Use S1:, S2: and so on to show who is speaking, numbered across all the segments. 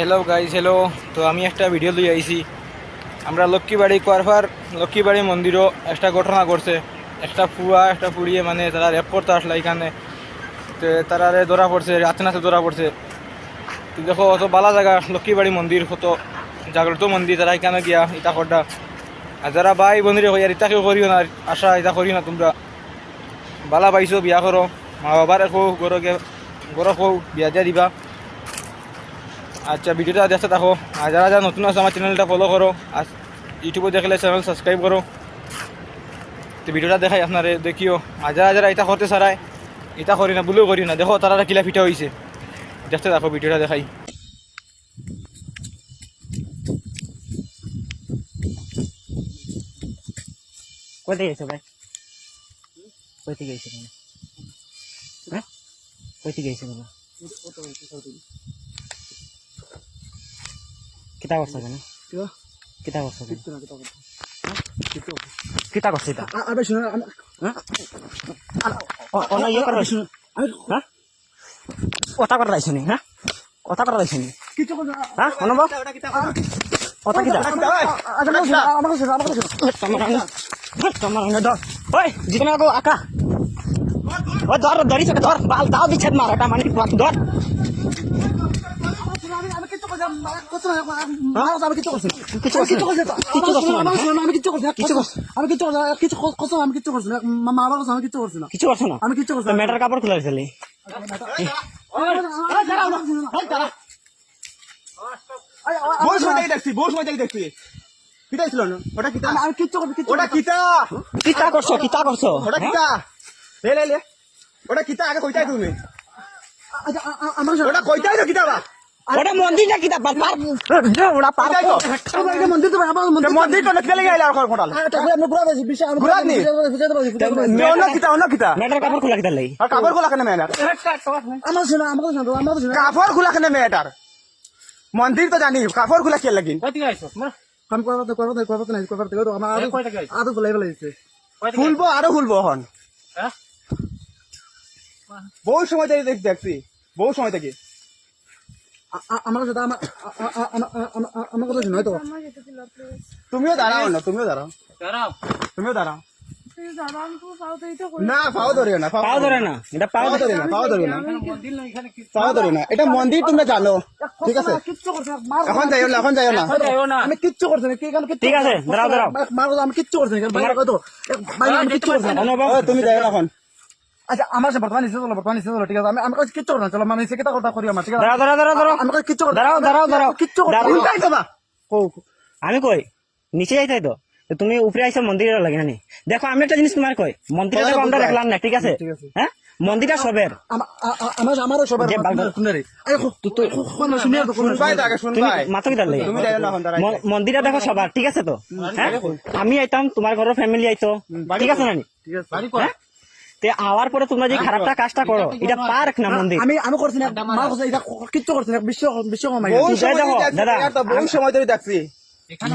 S1: Hello guys, hello. তো আমি একটা ভিডিও লই আইছি। আমরা লক্ষ্মীবাড়ি কোয়ারফার লক্ষ্মীবাড়ি মন্দিরও একটা ঘটনা করছে। একটা ফুয়া একটা পুড়িয়ে মানে তারা রেপ করতে আসলো এখানে। তো তারা ধরা পড়ছে, রাতে নাতে ধরা পড়ছে। তো দেখো অত বালা জায়গা লক্ষ্মীবাড়ি মন্দির, কত জাগ্রত মন্দির, তারা এখানে গিয়া ইটা করডা। আর যারা ভাই বন্ধুরে হইয়া ইটাকেও করিও না, আশা ইটা করিও না। তোমরা বালা পাইছো, বিয়া করো, মা বাবার কো গরো কো বিয়া দিয়া দিবা। আচ্ছা, ভিডিওটা দেখতে থাকো। আর যারা যারা নতুন আছে আমার চ্যানেলটা ফলো করো, আর ইউটিউবে দেখলে চ্যানেল সাবস্ক্রাইব করো। তো ভিডিওটা দেখাই আপনারে, দেখিও। আর যারা যারা এটা করতে চারায়, এটা করি না বলেও করি না। দেখো তারা কিলা ফিটা হয়েছে, দেখতে থাকো, ভিডিওটা দেখাই।
S2: কোথায় গেছো ভাই? কোথায় গেছো তুমি? হ্যাঁ, কোথায় গেছো তুমি? কিতা করছো কেন? কিতা করছো কেন? কিতা করছো এটা? অনা ইয়ে করো, হ্যাঁ? কথা করা যাইছো নি? হ্যাঁ, কথা করা যাইছো নি? হ্যাঁ, অনুভব কথা কিতা? ওই জিতনে আগো আকা, ও ধর ধরিস, ধর বাল দাও বিচ্ছেদ মার, এটা মানে ধর। মেটার কাপড় খুলে দিলি কিতা করছো? কিতা করছো? ওটা মন্দির না কিতা পার ওটা পার মন্দির তো মন্দির তো খেলে গেল আর কোটাল মেটার কাপড় খোলা কিতা লাই আর কাপড় খোলা কেন মেটার আমার শোনা কাপড় খোলা কেন মেটার মন্দির তো জানি কাপড় খোলা কি লাগিন কাম করতে নাই তো আমার আরো খোলাই ফেলাইছে খুলবো আরো খুলবো এখন বহু সময় থেকে দেখছি, বহু সময় থেকে আমার সাথে আমার কথা শুনো তো। তুমিও দাঁড়াও না, তুমিও দাঁড়াও, তুমিও দাঁড়াও না। পাও ধরিও না, পাও ধরে না, এটা পাও ধরে না, পাও ধরিও না, পাও ধরিও না। এটা মন্দির তোমরা জানো, ঠিক আছে? এখন যাইও না, এখন যাইও না। আমি কিচ্ছু করছি না, ঠিক আছে? দাঁড়াও দাঁড়াও, আমি কিচ্ছু করছি না, আমি কিচ্ছু করছি না। তুমি যাইও না এখন। আচ্ছা, আমার বর্তমান নিচে চলো, ঠিক আছে? আমি কিচ্ছু করছি না, চলো মানে কেটা কথা করি আমার, ঠিক আছে? আমি কিচ্ছু করছি, দাঁড়াও কিচ্ছু করছি। আমি কই নিচে যাইতাই তো, তুমি উপরে আইসা মন্দিরের লাগে না। দেখো আমি একটা জিনিস তোমার কই, মন্দিরে দেখো আমরা দেখলাম না, ঠিক আছে? হ্যাঁ, মন্দিরটা সবের, আমারও সবের। মন্দিরটা দেখো সবার, ঠিক আছে তো? হ্যাঁ, আমি আইতাম, তোমার ঘরের ফ্যামিলি আইতো, ঠিক আছে না? হ্যাঁ, আওয়ার পরে তোমরা যে খারাপটা কাজটা করো, এটা পার্ক না মন্দির। আমি করছি না, কিচ্ছু করছি না, বিশ্ব দাদা বহু সময় ধরে দেখছি,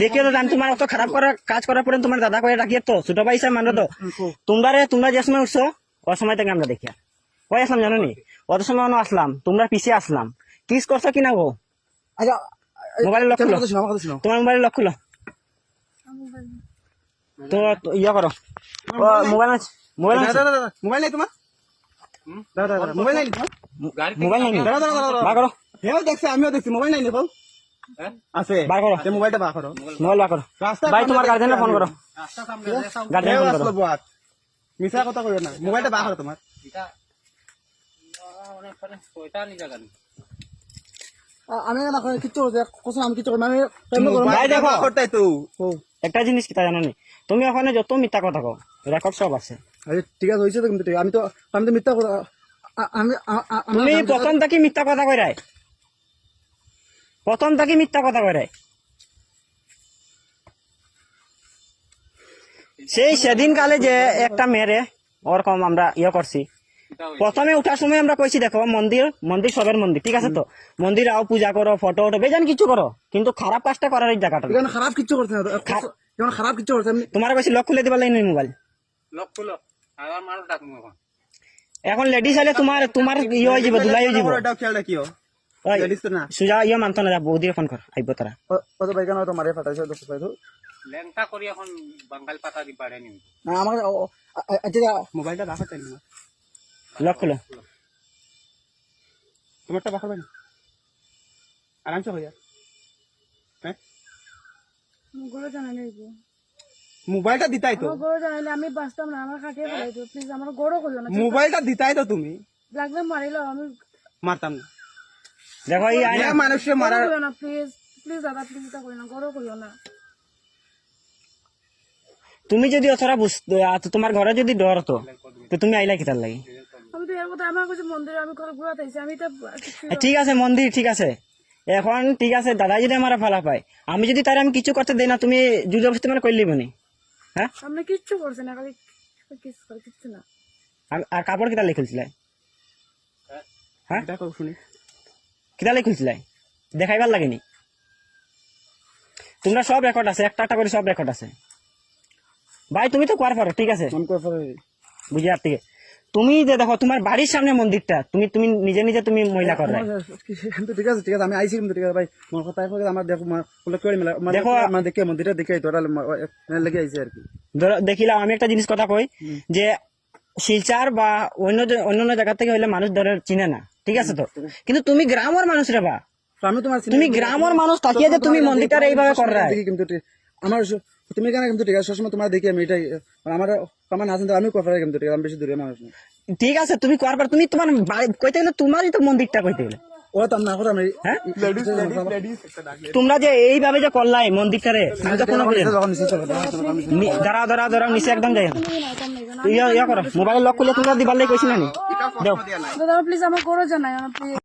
S2: দেখে তো জানি তোমার অত খারাপ করার কাজ করার পরে তোমার দাদা করে রাখিয়ে তো ছোট ভাই হিসাবে মানো তো। তোমরা যে সময় উঠছো ও সময় থেকে আমরা দেখি ওই আসলাম, জানো নি? অত সময় আসলাম, তোমরা পিছিয়ে আসলাম, কিস করছো কিনা গো? আচ্ছা, মোবাইলের লক খুলো, তোমার মোবাইলের লক খুলো তো ইয়া করো। মোবাইল আছে? মোবাইল নাই তোমার? মোবাইল নাই তোমার? মোবাইল নাই বার করো। হেও দেখছি, আমিও দেখছি, মোবাইল নাই দেখো আছে, বার করো মোবাইলটা, বার করো মোবাইল, বার করো। ভাই তোমার গার্জেনকে ফোন করো, গার্জেন ফোন করো। মিছা কথা কইও না, মোবাইলটা বার করো তোমার। আমি না কিচ্ছু করছি, আমি কিচ্ছু আমি দেখো করতেই তো। একটা জিনিস কি তা জানো নি? তুমি ওখানে যত মিথ্যা কথা কও, রেকর্ড সব আছে। ঠিক আছে, হয়েছে তো, কিন্তু আমি তো মিথ্যা কথা, তুমি প্রথম থেকে মিথ্যা কথা কইরাই, প্রথম থেকে মিথ্যা কথা কইরাই। সেই সেদিন কালে যে একটা মেয়েরে ওরকম আমরা ইয়ে করছি, প্রথমে উঠার সময় আমরা কইছি দেখো মন্দির সবের মন্দির, ঠিক আছে তো? মন্দির আও পূজা করো, ফটো বেজান কিছু করো, কিন্তু খারাপ কাজটা করার এই জায়গাটা খারাপ কিছু করছে না, খারাপ কিছু করছে। তোমার কইছি লক খুলে দিবা লাইন মোবাইল, লক খুলো, আর মানুষ ডাকুম এখন লেডিস আইলে তোমার ইয়ে হয়ে যাবে, দুলাই হয়ে যাবে। ওই সুজা ইয়ে মানতো না, বৌদিকে ফোন কর, আইব তারা।
S3: কত ভাই কেন তোমারে ফাটাইছে দোস্ত ভাই তো
S4: লেংটা করি এখন বাঙ্গাল পাতা দি পারে নি
S3: না আমার আচ্ছা মোবাইলটা রাখা চাই না
S2: লক খুলো।
S3: তোমারটা রাখা ভাই আরামসে হইয়া হ্যাঁ
S5: গরো জানা নেই গো,
S3: মোবাইলটা দিতাই তো
S5: গরো জানাইলে আমি বাঁচতাম না, আমার খাটিয়ে ফেলাইতো। প্লিজ আমার গরো করিও না,
S3: মোবাইলটা দিতাই তো তুমি
S5: লাগলে মারিল, আমি
S3: মারতাম না
S2: দেখো এই আইনা
S3: মানুষের মারার
S5: করিও না, প্লিজ প্লিজ দাদা, প্লিজ এটা করিও না, গরো করিও না।
S2: তুমি যদি অতরা বুঝতে তোমার ঘরে যদি ডর হতো তো তুমি আইলা কিতার লাগি?
S5: আমি তো এর কথা আমার কাছে মন্দিরে আমি ঘরে ঘুরাতে আইছি, আমি তো
S2: ঠিক আছে মন্দির, ঠিক আছে এখন ঠিক আছে, দাদা যদি আমার ফালা পায়, আমি যদি তার আমি কিছু করতে দেই না, তুমি জুজে বসতে মানে করলি বনি? হ্যাঁ,
S5: আপনি কিচ্ছু করছেন না, খালি কিস করে কিচ্ছু না।
S2: আর কাপড় কিতা লিখেছিল? হ্যাঁ
S3: এটা কও শুনি
S2: কিতা লিখেছিল? দেখাইবার লাগেনি? তোমরা সব রেকর্ড আছে, একটা একটা করে সব রেকর্ড আছে ভাই, তুমি তো কর পারো, ঠিক আছে
S3: ফোন করে
S2: বুঝি। আর ঠিক আছে, তুমি যে দেখো তোমার বাড়ির সামনে মন্দিরটা, তুমি তুমি নিজে নিজে তুমি মহিলা করে
S3: কিন্তু ঠিক আছে আমি আইছি কিন্তু ঠিক আছে ভাই মোর কথা আমার দেখো বলে কই মেলা
S2: দেখো,
S3: মানে দেখে মন্দিরটা দেখে তোরা লেগে আইছি আর কি
S2: দেখিলাম। আমি একটা জিনিস কথা কই যে শিলচার বা অন্য জায়গা থেকে হইলে মানুষ ধরে চিনে না, ঠিক আছে তো, কিন্তু তুমি গ্রামের মানুষ রে বা,
S3: তো আমি তোমার
S2: তুমি গ্রামের মানুষ থাকিয়ে যে তুমি মন্দিরটা এইভাবে করা
S3: দেখি কিন্তু আমার তুমি কেন কিন্তু ঠিক আছে সবসময় তোমার দেখি আমি এটাই আমার আমার না জানতে আমি কথা কিন্তু ঠিক আছে, আমি বেশি দূরে মানুষ না।
S2: ঠিক আছে তুমি করবার, তুমি তোমার কইতে গেলে তোমারই তো মন্দিরটা কইতে গেলে,
S3: ও তো না কথা আমি
S2: হ্যাঁ তোমরা যে এইভাবে যে করলাই মন্দিরটারে, তুমি তো কোনো দাঁড়াও দাঁড়াও দাঁড়াও, নিচে একদম যাই ইয়া করো, মোবাইল লক করলে তোমরা দিবার লাগে কইছিল না?
S5: দাদা প্লিজ আমার গরো জানাই, প্লিজ।